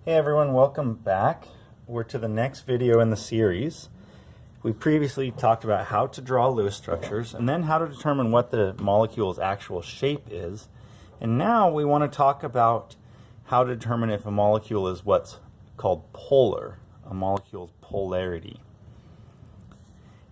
Hey everyone, welcome back. We're to the next video in the series. We previously talked about how to draw Lewis structures and then how to determine what the molecule's actual shape is. And now we want to talk about how to determine if a molecule is what's called polar, a molecule's polarity.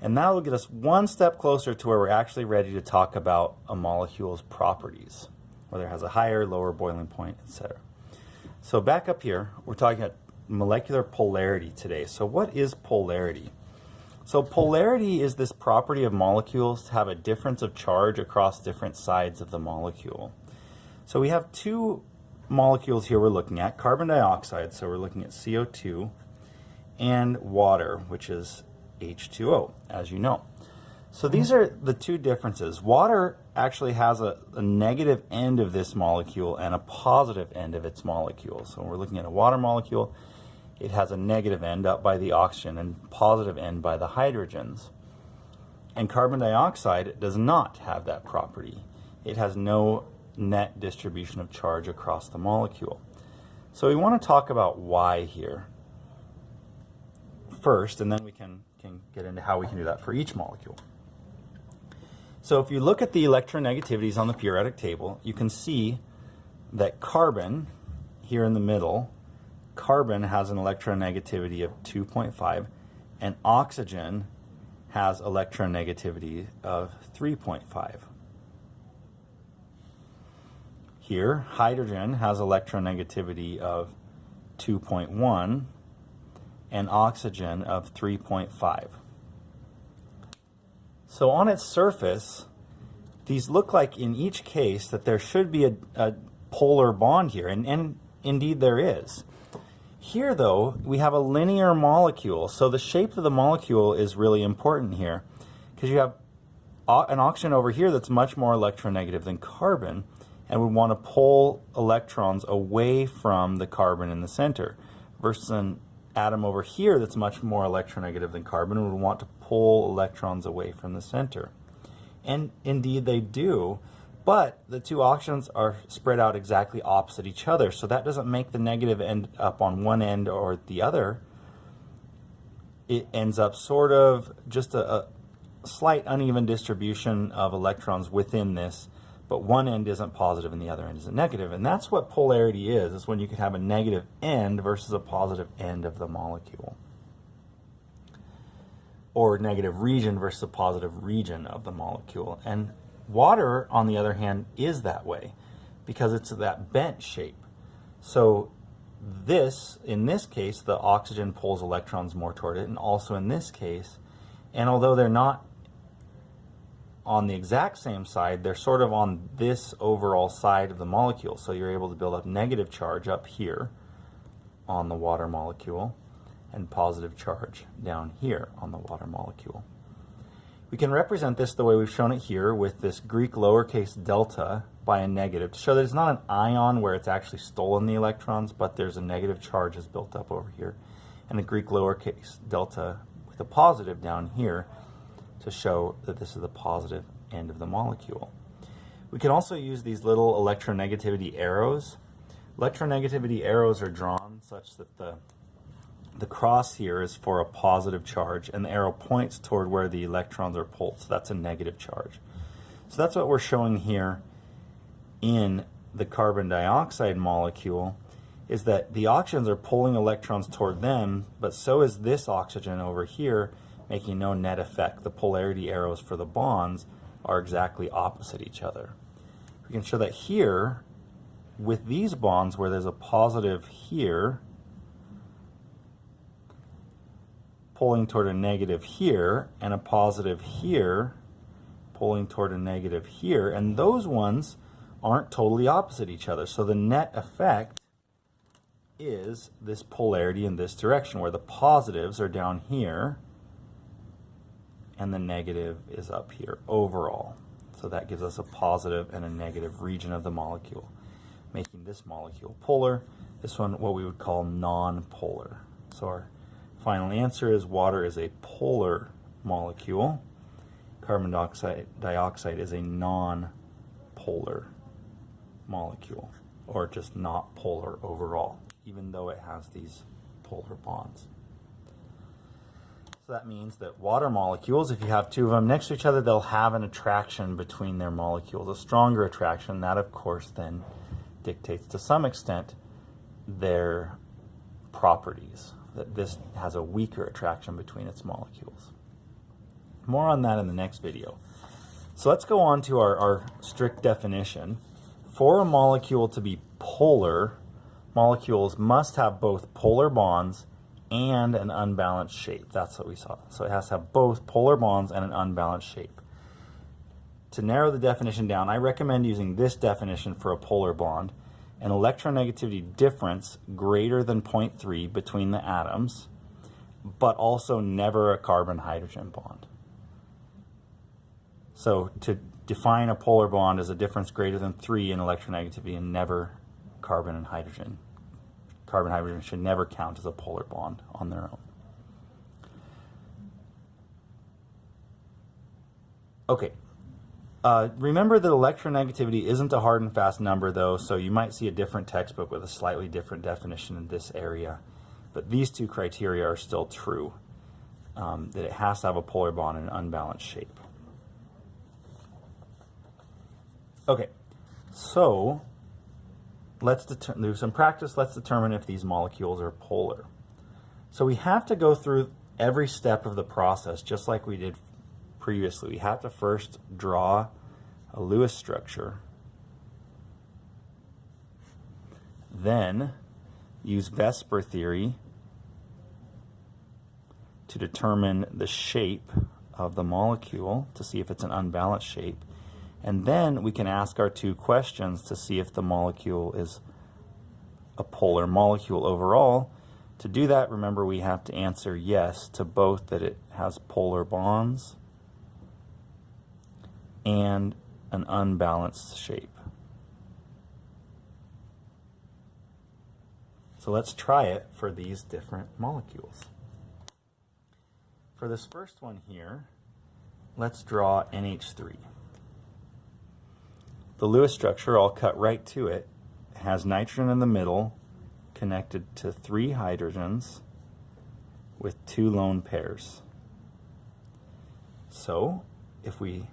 And that will get us one step closer to where we're actually ready to talk about a molecule's properties, whether it has a higher, lower boiling point, etc. So back up here, we're talking about molecular polarity today. So what is polarity? So polarity is this property of molecules to have a difference of charge across different sides of the molecule. So we have two molecules here we're looking at, carbon dioxide, so we're looking at CO2, and water, which is H2O, as you know. So these are the two differences. Water actually has a negative end of this molecule and a positive end of its molecule. So when we're looking at a water molecule, it has a negative end up by the oxygen and positive end by the hydrogens. And carbon dioxide does not have that property. It has no net distribution of charge across the molecule. So we want to talk about why here first, and then we can get into how we can do that for each molecule. So if you look at the electronegativities on the periodic table, you can see that carbon, here in the middle, carbon has an electronegativity of 2.5, and oxygen has electronegativity of 3.5. Here, hydrogen has electronegativity of 2.1, and oxygen of 3.5. So on its surface, these look like in each case that there should be a polar bond here, and indeed there is. Here though, we have a linear molecule, so the shape of the molecule is really important here, because you have an oxygen over here that's much more electronegative than carbon, and we want to pull electrons away from the carbon in the center, versus an atom over here that's much more electronegative than carbon and would want to pull electrons away from the center. And indeed they do, but the two oxygens are spread out exactly opposite each other, so that doesn't make the negative end up on one end or the other. It ends up sort of just a slight uneven distribution of electrons within this, but one end isn't positive and the other end isn't negative. And that's what polarity is when you can have a negative end versus a positive end of the molecule. Or negative region versus a positive region of the molecule. And water, on the other hand, is that way because it's that bent shape. So this, in this case, the oxygen pulls electrons more toward it, and also in this case, and although they're not on the exact same side, they're sort of on this overall side of the molecule. So you're able to build up negative charge up here on the water molecule and positive charge down here on the water molecule. We can represent this the way we've shown it here with this Greek lowercase delta by a negative to show that it's not an ion where it's actually stolen the electrons, but there's a negative charge is built up over here, and a Greek lowercase delta with a positive down here to show that this is the positive end of the molecule. We can also use these little electronegativity arrows. Electronegativity arrows are drawn such that the cross here is for a positive charge and the arrow points toward where the electrons are pulled, so that's a negative charge. So that's what we're showing here in the carbon dioxide molecule, is that the oxygens are pulling electrons toward them, but so is this oxygen over here, making no net effect. The polarity arrows for the bonds are exactly opposite each other. We can show that here, with these bonds where there's a positive here, pulling toward a negative here, and a positive here, pulling toward a negative here, and those ones aren't totally opposite each other. So the net effect is this polarity in this direction, where the positives are down here, and the negative is up here overall. So that gives us a positive and a negative region of the molecule, making this molecule polar, this one what we would call non-polar. So our final answer is water is a polar molecule. Carbon dioxide is a non-polar molecule, or just not polar overall. even though it has these polar bonds. So that means that water molecules, if you have two of them next to each other, they'll have an attraction between their molecules, a stronger attraction. That, of course, then dictates to some extent their properties, that this has a weaker attraction between its molecules. More on that in the next video. So let's go on to our strict definition. For a molecule to be polar, molecules must have both polar bonds and an unbalanced shape. That's what we saw. So it has to have both polar bonds and an unbalanced shape. To narrow the definition down, I recommend using this definition for a polar bond: an electronegativity difference greater than 0.3 between the atoms, but also never a carbon-hydrogen bond. So to define a polar bond as a difference greater than 3 in electronegativity and never carbon and hydrogen. Carbon-hydrogen should never count as a polar bond on their own. Okay. Remember that electronegativity isn't a hard and fast number, though, so you might see a different textbook with a slightly different definition in this area. But these two criteria are still true, that it has to have a polar bond and an unbalanced shape. Okay, so let's do some practice. Let's determine if these molecules are polar. So we have to go through every step of the process, just like we did previously. We have to first draw a Lewis structure, then use Vesper theory to determine the shape of the molecule to see if it's an unbalanced shape. And then we can ask our two questions to see if the molecule is a polar molecule overall. To do that, remember, we have to answer yes to both that it has polar bonds and an unbalanced shape. So let's try it for these different molecules. For this first one here, let's draw NH3. The Lewis structure, I'll cut right to it, has nitrogen in the middle connected to 3 hydrogens with 2 lone pairs. So if we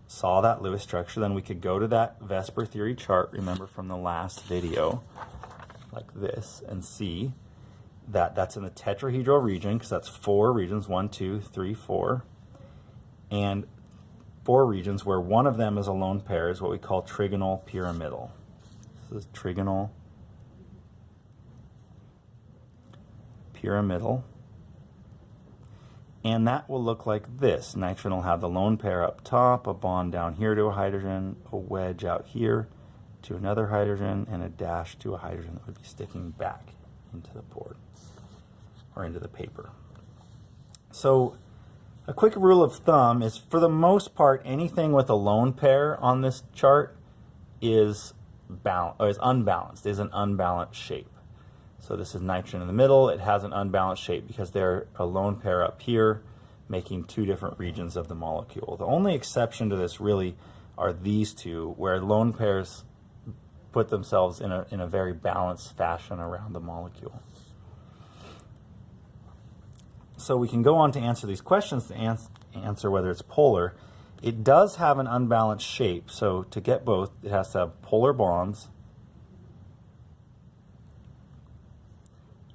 saw that Lewis structure, then we could go to that Vesper theory chart, remember from the last video, like this, and see that that's in the tetrahedral region, because that's 4 regions, 1, 2, 3, 4, and 4 regions where one of them is a lone pair is what we call trigonal pyramidal. This is trigonal pyramidal. And that will look like this. Nitrogen will have the lone pair up top, a bond down here to a hydrogen, a wedge out here to another hydrogen, and a dash to a hydrogen that would be sticking back into the board or into the paper. So a quick rule of thumb is, for the most part, anything with a lone pair on this chart is unbalanced, is an unbalanced shape. So this is nitrogen in the middle. It has an unbalanced shape because they're a lone pair up here, making 2 different regions of the molecule. The only exception to this really are these two, where lone pairs put themselves in a very balanced fashion around the molecule. So we can go on to answer these questions to answer whether it's polar. It does have an unbalanced shape, so to get both, it has to have polar bonds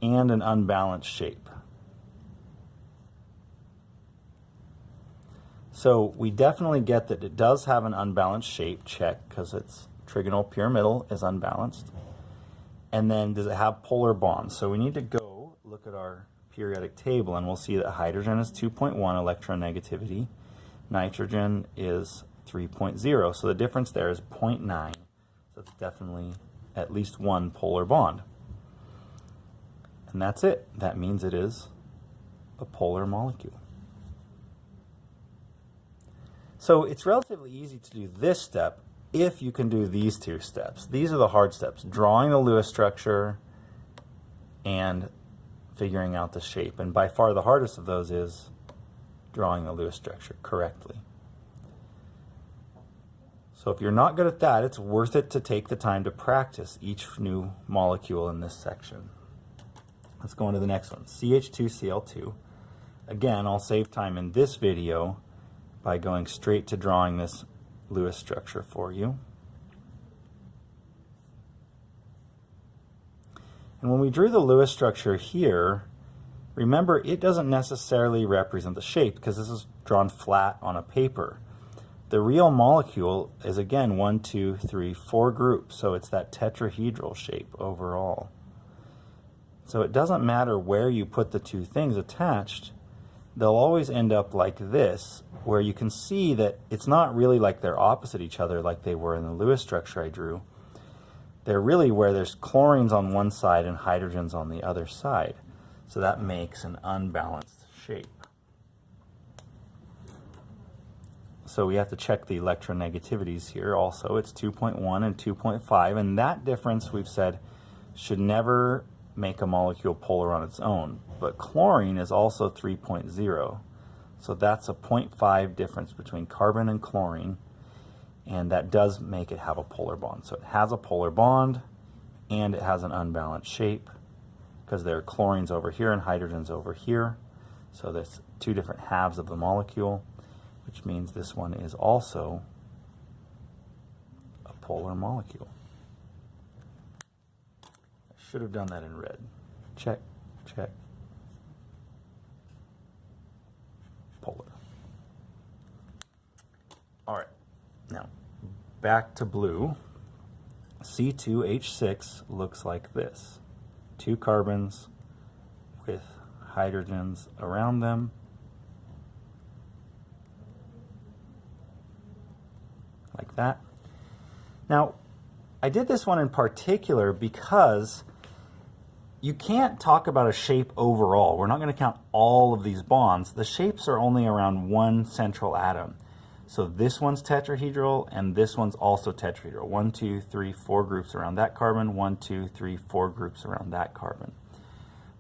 and an unbalanced shape. So we definitely get that it does have an unbalanced shape, check, because its trigonal pyramidal is unbalanced. And then does it have polar bonds? So we need to go look at our periodic table, and we'll see that hydrogen is 2.1 electronegativity, nitrogen is 3.0, so the difference there is 0.9, so it's definitely at least 1 polar bond. And that's it. That means it is a polar molecule. So it's relatively easy to do this step if you can do these 2 steps. These are the hard steps: drawing the Lewis structure and figuring out the shape. And by far the hardest of those is drawing the Lewis structure correctly. So if you're not good at that, it's worth it to take the time to practice each new molecule in this section. Let's go on to the next one, CH2Cl2. Again, I'll save time in this video by going straight to drawing this Lewis structure for you. And when we drew the Lewis structure here, remember it doesn't necessarily represent the shape because this is drawn flat on a paper. The real molecule is again 1, 2, 3, 4 groups, so it's that tetrahedral shape overall. So it doesn't matter where you put the two things attached, they'll always end up like this, where you can see that it's not really like they're opposite each other like they were in the Lewis structure I drew. They're really where there's chlorines on one side and hydrogens on the other side. So that makes an unbalanced shape. So we have to check the electronegativities here also. It's 2.1 and 2.5, and that difference we've said should never make a molecule polar on its own. But chlorine is also 3.0. So that's a 0.5 difference between carbon and chlorine, and that does make it have a polar bond. So it has a polar bond and it has an unbalanced shape because there are chlorines over here and hydrogens over here. So there's two different halves of the molecule, which means this one is also a polar molecule. I should have done that in red. Check, check. Polar. All right, now back to blue. C2H6 looks like this. 2 carbons with hydrogens around them. Like that. Now, I did this one in particular because you can't talk about a shape overall. We're not going to count all of these bonds. The shapes are only around one central atom. So this one's tetrahedral and this one's also tetrahedral. 1, 2, 3, 4 groups around that carbon. 1, 2, 3, 4 groups around that carbon.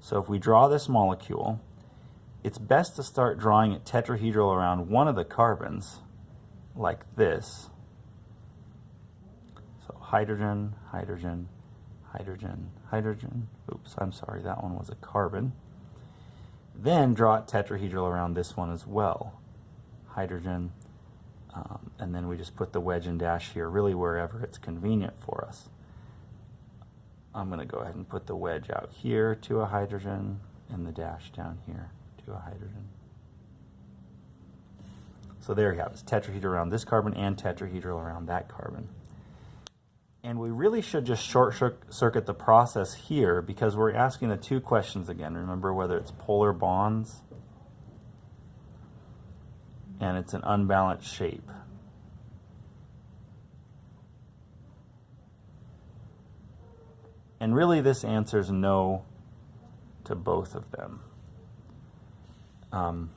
So if we draw this molecule, it's best to start drawing it tetrahedral around one of the carbons, like this. So hydrogen, hydrogen, hydrogen, hydrogen. Oops, I'm sorry, that one was a carbon. Then draw it tetrahedral around this one as well. Hydrogen, and then we just put the wedge and dash here, really wherever it's convenient for us. I'm going to go ahead and put the wedge out here to a hydrogen and the dash down here to a hydrogen. So there you have it. It's tetrahedral around this carbon and tetrahedral around that carbon. And we really should just short circuit the process here because we're asking the two questions again. Remember whether it's polar bonds and it's an unbalanced shape. And really this answers no to both of them. And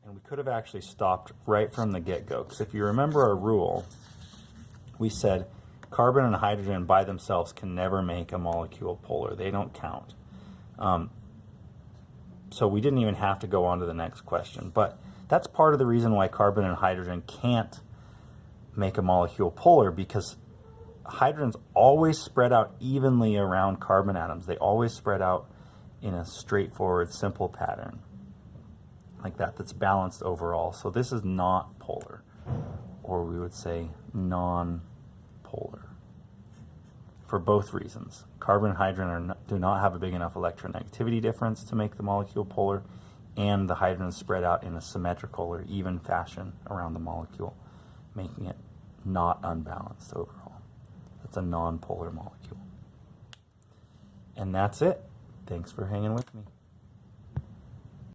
we could have actually stopped right from the get-go, because if you remember our rule, we said carbon and hydrogen by themselves can never make a molecule polar. They don't count. So we didn't even have to go on to the next question. But that's part of the reason why carbon and hydrogen can't make a molecule polar, because hydrogens always spread out evenly around carbon atoms. They always spread out in a straightforward, simple pattern like that, that's balanced overall. So this is not polar, or we would say non-polar, for both reasons. Carbon and hydrogen do not have a big enough electronegativity difference to make the molecule polar, and the hydrogens spread out in a symmetrical or even fashion around the molecule, making it not unbalanced overall. That's a non-polar molecule. And that's it. Thanks for hanging with me.